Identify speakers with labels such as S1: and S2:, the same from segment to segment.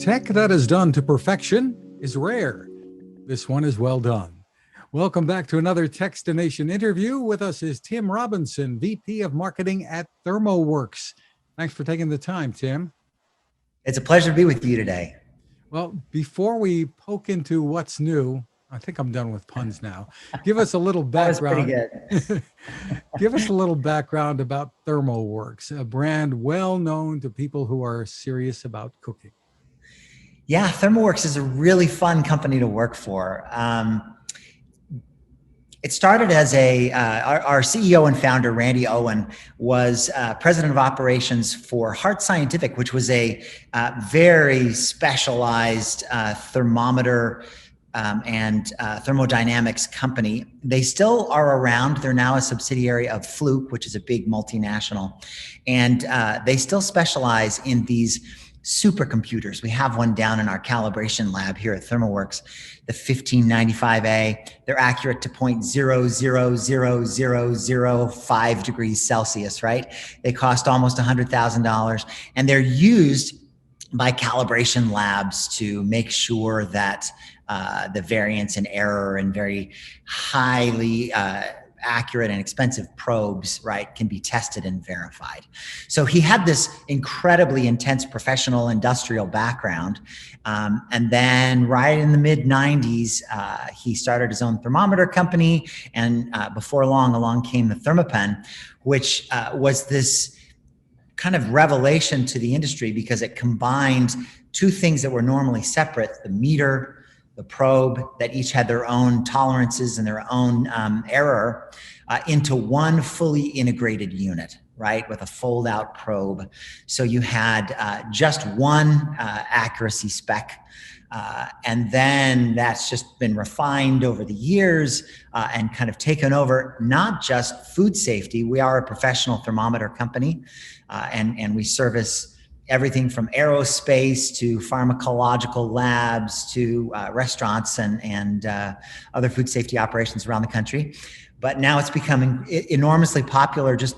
S1: Tech that is done to perfection is rare. This one is well done. Welcome back to another Techstination interview. With us is Tim Robinson, VP of Marketing at ThermoWorks. Thanks for taking the time, Tim.
S2: It's a pleasure to be with you today.
S1: Well, before we poke into what's new, I think I'm done with puns now. Give us a little background.
S2: That was pretty good.
S1: Give us a little background about ThermoWorks, a brand well known to people who are serious about cooking.
S2: Yeah, ThermoWorks is a really fun company to work for. It started as our CEO and founder, Randy Owen, was president of operations for Hart Scientific, which was a very specialized thermometer and thermodynamics company. They still are around. They're now a subsidiary of Fluke, which is a big multinational. And they still specialize in these supercomputers. We have one down in our calibration lab here at ThermoWorks, the 1595A. They're accurate to 0.0000005 degrees Celsius, right? They cost almost $100,000, and they're used by calibration labs to make sure that the variance and error and very highly accurate and expensive probes, right, can be tested and verified. So he had this incredibly intense professional industrial background. And then right in the mid 90s, he started his own thermometer company. And before long, along came the Thermapen, which was this kind of revelation to the industry because it combined two things that were normally separate: the meter, the probe, that each had their own tolerances and their own error, into one fully integrated unit, right, with a fold-out probe. So you had just one accuracy spec, and then that's just been refined over the years and kind of taken over not just food safety. We are a professional thermometer company, and we service everything from aerospace to pharmacological labs to restaurants and other food safety operations around the country. But now it's becoming enormously popular just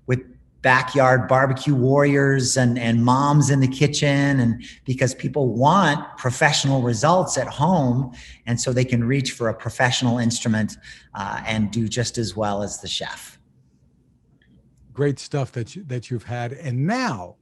S2: with backyard barbecue warriors and moms in the kitchen, and because people want professional results at home, and so they can reach for a professional instrument and do just as well as the chef.
S1: Great stuff that you've had. And now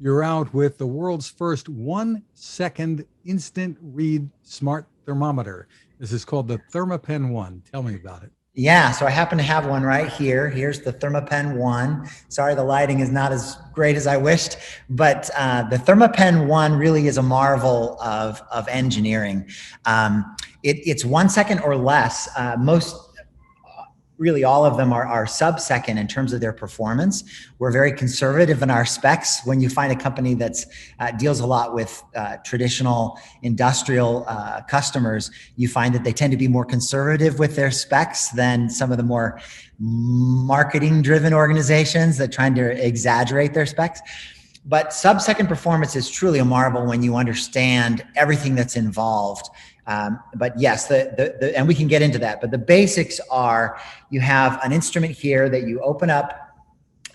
S1: you're out with the world's first 1-second instant read smart thermometer. This is called the Thermapen ONE. Tell me about it.
S2: Yeah, so I happen to have one right here. Here's the Thermapen ONE. Sorry, the lighting is not as great as I wished, but the Thermapen ONE really is a marvel of engineering. It's 1 second or less. Really all of them are sub-second in terms of their performance. We're very conservative in our specs. When you find a company that's deals a lot with traditional industrial customers, you find that they tend to be more conservative with their specs than some of the more marketing-driven organizations that trying to exaggerate their specs. But sub-second performance is truly a marvel when you understand everything that's involved. But yes, and we can get into that, but the basics are: you have an instrument here that you open up,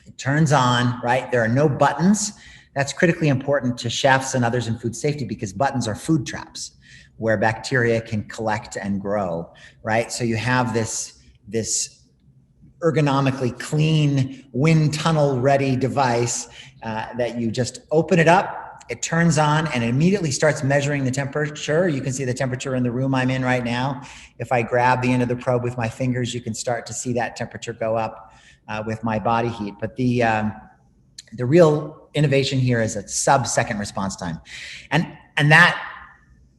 S2: it turns on, right? There are no buttons. That's critically important to chefs and others in food safety because buttons are food traps where bacteria can collect and grow, right? So you have this ergonomically clean, wind tunnel ready device that you just open it up. It turns on and it immediately starts measuring the temperature. You can see the temperature in the room I'm in right now. If I grab the end of the probe with my fingers, you can start to see that temperature go up with my body heat. But the real innovation here is a sub-second response time. And that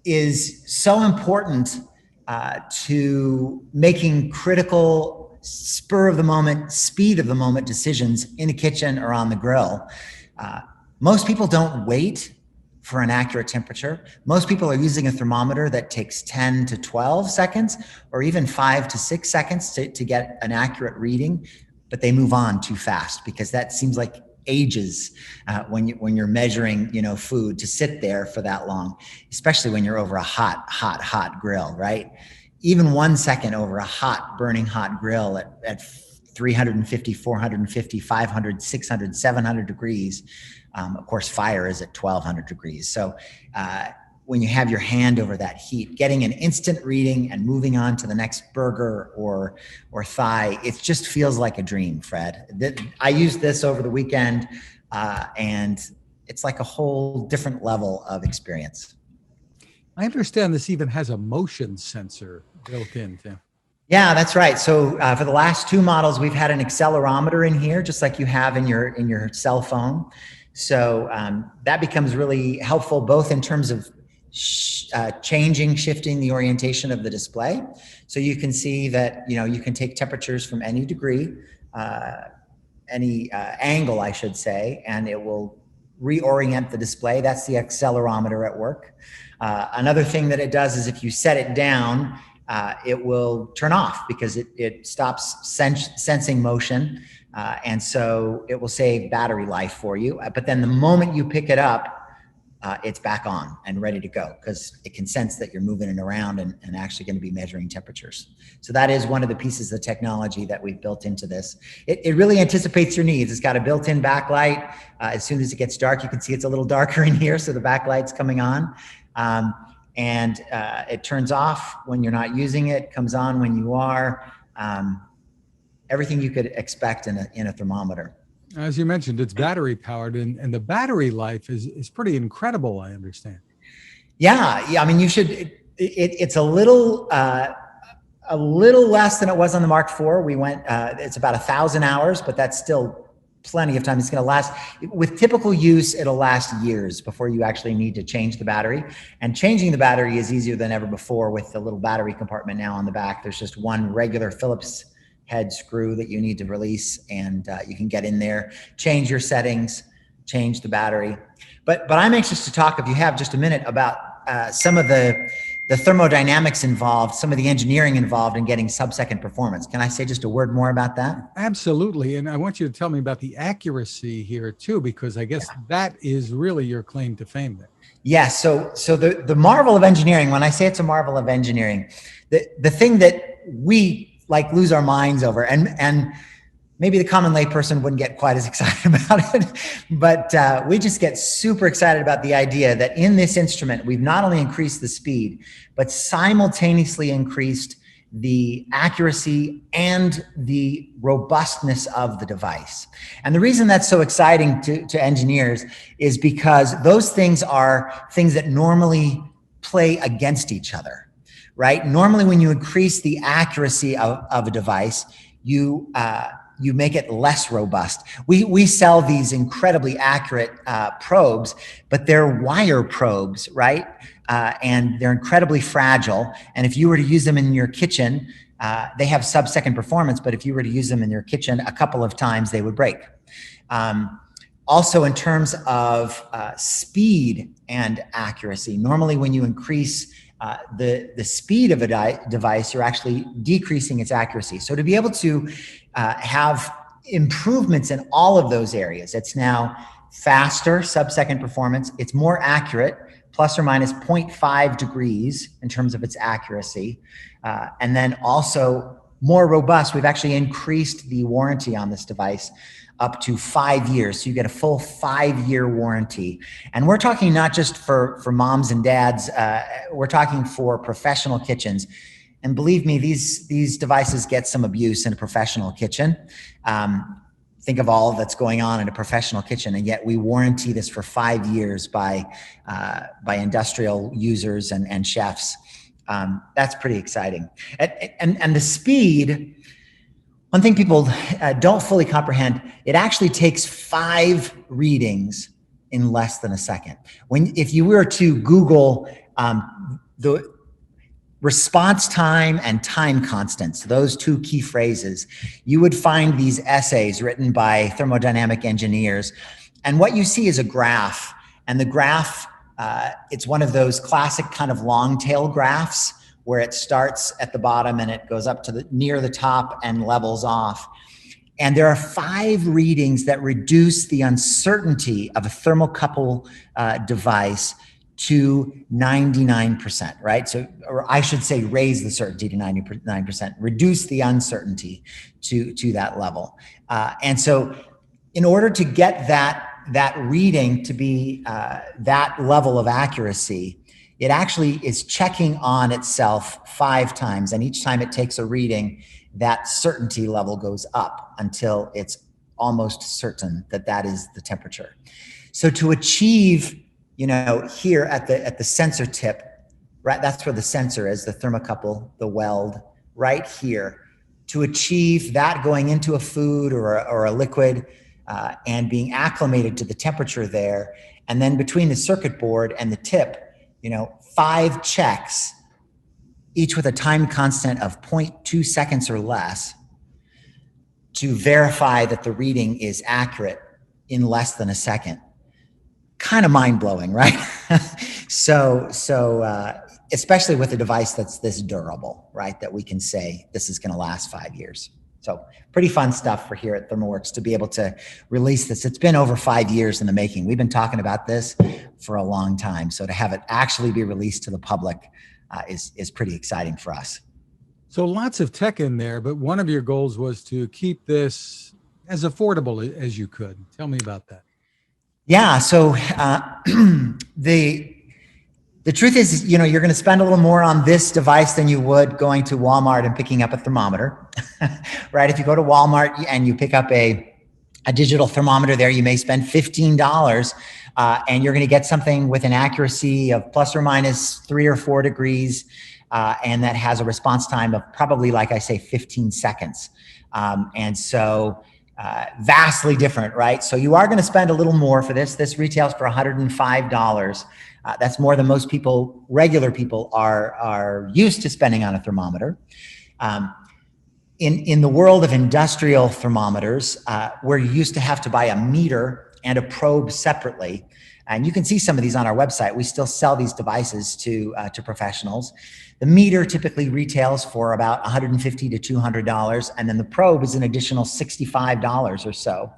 S2: is so important to making critical spur of the moment, speed of the moment decisions in a kitchen or on the grill. Most people don't wait for an accurate temperature. Most people are using a thermometer that takes 10 to 12 seconds or even 5 to 6 seconds to get an accurate reading, but they move on too fast because that seems like ages when you're measuring, food to sit there for that long, especially when you're over a hot grill, right? Even 1 second over a burning hot grill at 350, 450, 500, 600, 700 degrees. Of course, fire is at 1200 degrees. So when you have your hand over that heat, getting an instant reading and moving on to the next burger or thigh, it just feels like a dream, Fred. I used this over the weekend, and it's like a whole different level of experience.
S1: I understand this even has a motion sensor built in, Tim.
S2: Yeah, that's right. So for the last two models, we've had an accelerometer in here, just like you have in your cell phone. So that becomes really helpful, both in terms of shifting the orientation of the display. So you can see that, you can take temperatures from any degree, any angle, I should say, and it will reorient the display. That's the accelerometer at work. Another thing that it does is if you set it down, it will turn off because it stops sensing motion. And so it will save battery life for you. But then the moment you pick it up, it's back on and ready to go because it can sense that you're moving it around and actually going to be measuring temperatures. So that is one of the pieces of technology that we've built into this. It really anticipates your needs. It's got a built-in backlight. As soon as it gets dark, you can see it's a little darker in here, so the backlight's coming on. And it turns off when you're not using it, comes on when you are. Everything you could expect in a thermometer.
S1: As you mentioned, it's battery powered, and the battery life is pretty incredible, I understand.
S2: Yeah. I mean, you should. It's a little less than it was on the Mark IV. We went. It's about 1,000 hours, but that's still plenty of time. It's going to last. With typical use, it'll last years before you actually need to change the battery. And changing the battery is easier than ever before with the little battery compartment now on the back. There's just one regular Phillips head screw that you need to release, and you can get in there, change your settings, change the battery. But I'm anxious to talk, if you have just a minute, about some of the thermodynamics involved, some of the engineering involved in getting sub-second performance. Can I say just a word more about that?
S1: Absolutely. And I want you to tell me about the accuracy here too, because I guess that is really your claim to fame there.
S2: Yes. So the marvel of engineering, when I say it's a marvel of engineering, the thing that we lose our minds over, and maybe the common layperson wouldn't get quite as excited about it, but we just get super excited about the idea that in this instrument, we've not only increased the speed, but simultaneously increased the accuracy and the robustness of the device. And the reason that's so exciting to engineers is because those things are things that normally play against each other. Right? Normally, when you increase the accuracy of a device, you make it less robust. We sell these incredibly accurate probes, but they're wire probes, right? And they're incredibly fragile. And if you were to use them in your kitchen, they have sub-second performance, but if you were to use them in your kitchen a couple of times, they would break. Also, in terms of speed and accuracy, normally when you increase the speed of a device, you're actually decreasing its accuracy. So to be able to have improvements in all of those areas, it's now faster sub-second performance, it's more accurate, plus or minus 0.5 degrees in terms of its accuracy, and then also more robust. We've actually increased the warranty on this device up to 5 years. So you get a full 5-year warranty. And we're talking not just for moms and dads, we're talking for professional kitchens. And believe me, these devices get some abuse in a professional kitchen. Think of all that's going on in a professional kitchen, and yet we warranty this for 5 years by industrial users and chefs. That's pretty exciting. And the speed, one thing people don't fully comprehend, it actually takes 5 readings in less than a second. If you were to Google the response time and time constants, those two key phrases, you would find these essays written by thermodynamic engineers. And what you see is a graph. And the graph, it's one of those classic kind of long tail graphs where it starts at the bottom and it goes up to near the top and levels off. And there are 5 readings that reduce the uncertainty of a thermocouple device to 99%, right? So, or I should say, raise the certainty to 99%, reduce the uncertainty to that level. And so in order to get that reading to be that level of accuracy, it actually is checking on itself 5 times. And each time it takes a reading, that certainty level goes up until it's almost certain that that is the temperature. So to achieve, here at the sensor tip, right, that's where the sensor is, the thermocouple, the weld, right here, to achieve that going into a food or a liquid and being acclimated to the temperature there, and then between the circuit board and the tip, 5 checks, each with a time constant of 0.2 seconds or less, to verify that the reading is accurate in less than a second. Kind of mind-blowing, right? So especially with a device that's this durable, right? That we can say this is going to last 5 years. So pretty fun stuff for here at ThermoWorks to be able to release this. It's been over 5 years in the making. We've been talking about this for a long time. So to have it actually be released to the public is pretty exciting for us.
S1: So lots of tech in there, but one of your goals was to keep this as affordable as you could. Tell me about that.
S2: Yeah, so the truth is, you're going to spend a little more on this device than you would going to Walmart and picking up a thermometer, right? If you go to Walmart and you pick up a digital thermometer there, you may spend $15 and you're going to get something with an accuracy of plus or minus 3 or 4 degrees. And that has a response time of probably, like I say, 15 seconds. And so vastly different, right? So you are going to spend a little more for this. This retails for $105. That's more than most people, regular people, are used to spending on a thermometer. In the world of industrial thermometers, where you used to have to buy a meter and a probe separately, and you can see some of these on our website. We still sell these devices to professionals. The meter typically retails for about $150 to $200, and then the probe is an additional $65 or so.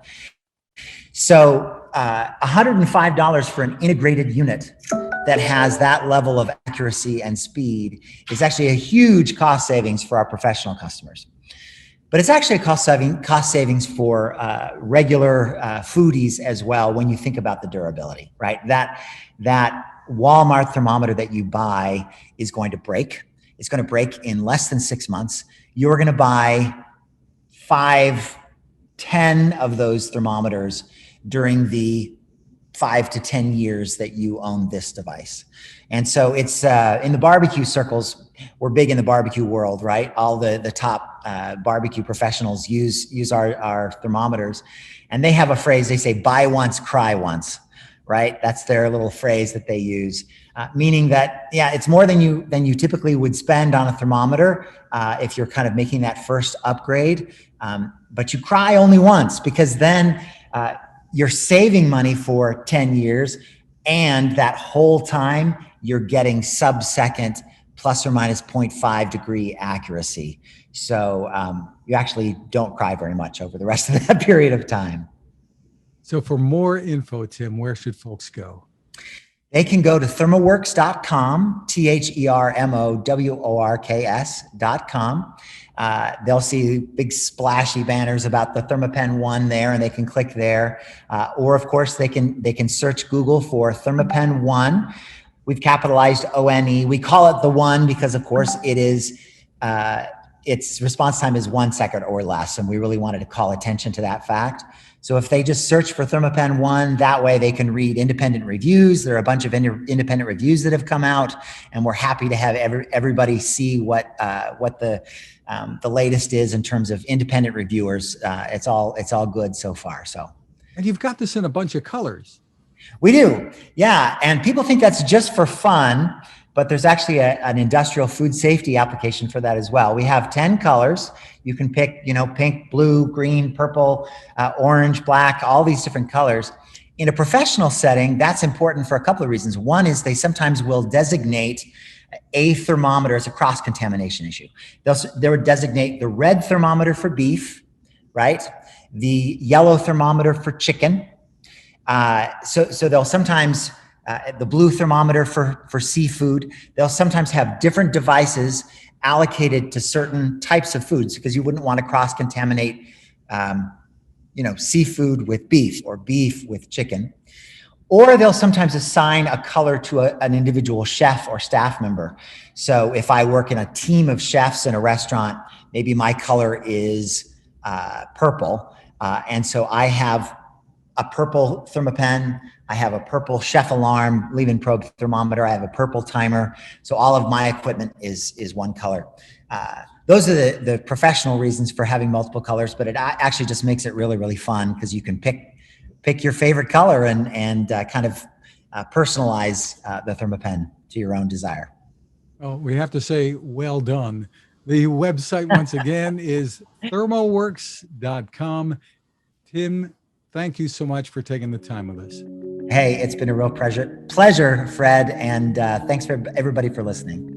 S2: So $105 for an integrated unit that has that level of accuracy and speed is actually a huge cost savings for our professional customers. But it's actually a cost savings for regular foodies as well when you think about the durability, right? That Walmart thermometer that you buy is going to break. It's going to break in less than 6 months. You're going to buy 5, 10 of those thermometers during the 5 to 10 years that you own this device. And so it's in the barbecue circles, we're big in the barbecue world, right? All the top barbecue professionals use our thermometers, and they have a phrase. They say, buy once, cry once, right? That's their little phrase that they use, meaning that, yeah, it's more than you typically would spend on a thermometer if you're kind of making that first upgrade. But you cry only once, because then you're saving money for 10 years, and that whole time you're getting sub-second plus or minus 0.5 degree accuracy. So you actually don't cry very much over the rest of that period of time.
S1: So for more info, Tim, where should folks go?
S2: They can go to thermoworks.com, thermoworks.com. They'll see big splashy banners about the Thermapen ONE there, and they can click there. Or of course, they can search Google for Thermapen ONE. We've capitalized ONE. We call it the One because, of course, it is its response time is 1 second or less, and we really wanted to call attention to that fact. So if they just search for Thermapen ONE, that way they can read independent reviews. There are a bunch of independent reviews that have come out, and we're happy to have everybody see what the latest is in terms of independent reviewers. It's all good so far. So,
S1: and you've got this in a bunch of colors.
S2: We do, yeah. And people think that's just for fun, but there's actually an industrial food safety application for that as well. We have 10 colors. You can pick, pink, blue, green, purple, orange, black, all these different colors. In a professional setting, that's important for a couple of reasons. One is they sometimes will designate a thermometer as a cross-contamination issue. They would designate the red thermometer for beef, right? The yellow thermometer for chicken. So they'll sometimes the blue thermometer for seafood. They'll sometimes have different devices allocated to certain types of foods because you wouldn't want to cross-contaminate, seafood with beef or beef with chicken. Or they'll sometimes assign a color to an individual chef or staff member. So if I work in a team of chefs in a restaurant, maybe my color is purple. And so I have a purple Thermapen, I have a purple chef alarm, leave-in probe thermometer, I have a purple timer. So all of my equipment is one color. Those are the professional reasons for having multiple colors, but it actually just makes it really, really fun because you can pick your favorite color and kind of personalize the Thermapen to your own desire.
S1: Well, we have to say, well done. The website, once again, is thermoworks.com. Tim, thank you so much for taking the time with us.
S2: Hey, it's been a real pleasure, Fred, and thanks for everybody for listening.